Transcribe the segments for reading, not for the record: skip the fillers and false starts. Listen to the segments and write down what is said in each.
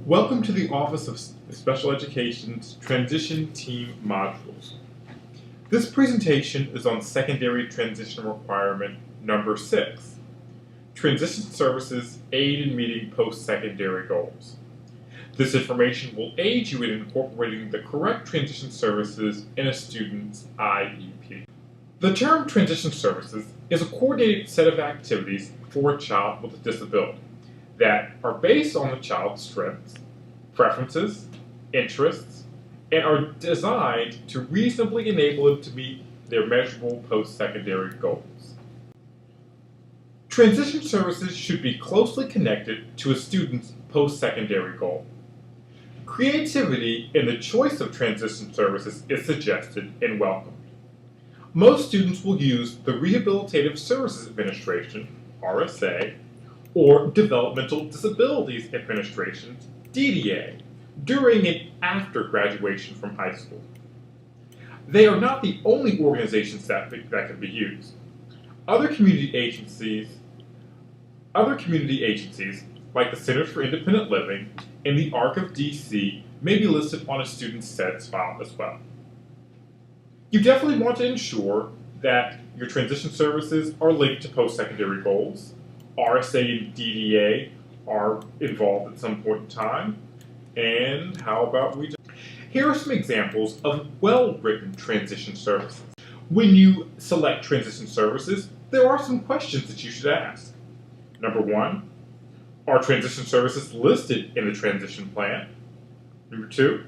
Welcome to the Office of Special Education's Transition Team modules. This presentation is on Secondary Transition Requirement number 6, Transition Services Aid in Meeting Post-Secondary Goals. This information will aid you in incorporating the correct transition services in a student's IEP. The term transition services is a coordinated set of activities for a child with a disability that are based on the child's strengths, preferences, interests, and are designed to reasonably enable them to meet their measurable post-secondary goals. Transition services should be closely connected to a student's post-secondary goal. Creativity in the choice of transition services is suggested and welcomed. Most students will use the Rehabilitative Services Administration, RSA, or Developmental Disabilities Administration, DDA, during and after graduation from high school. They are not the only organizations that can be used. Other community agencies, like the Centers for Independent Living and the ARC of DC, may be listed on a student's SEDS file as well. You definitely want to ensure that your transition services are linked to post-secondary goals. RSA and DDA are involved at some point in time. And how about Here are some examples of well-written transition services. When you select transition services, there are some questions that you should ask. Number 1, are transition services listed in the transition plan? Number 2,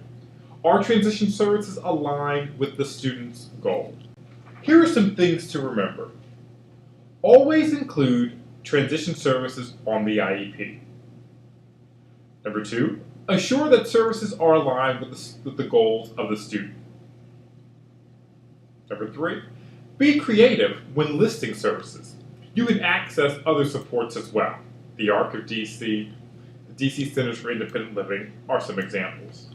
are transition services aligned with the student's goal? Here are some things to remember. Always include transition services on the IEP. Number 2, assure that services are aligned with the goals of the student. Number 3, be creative when listing services. You can access other supports as well. The ARC of DC, the DC Centers for Independent Living are some examples.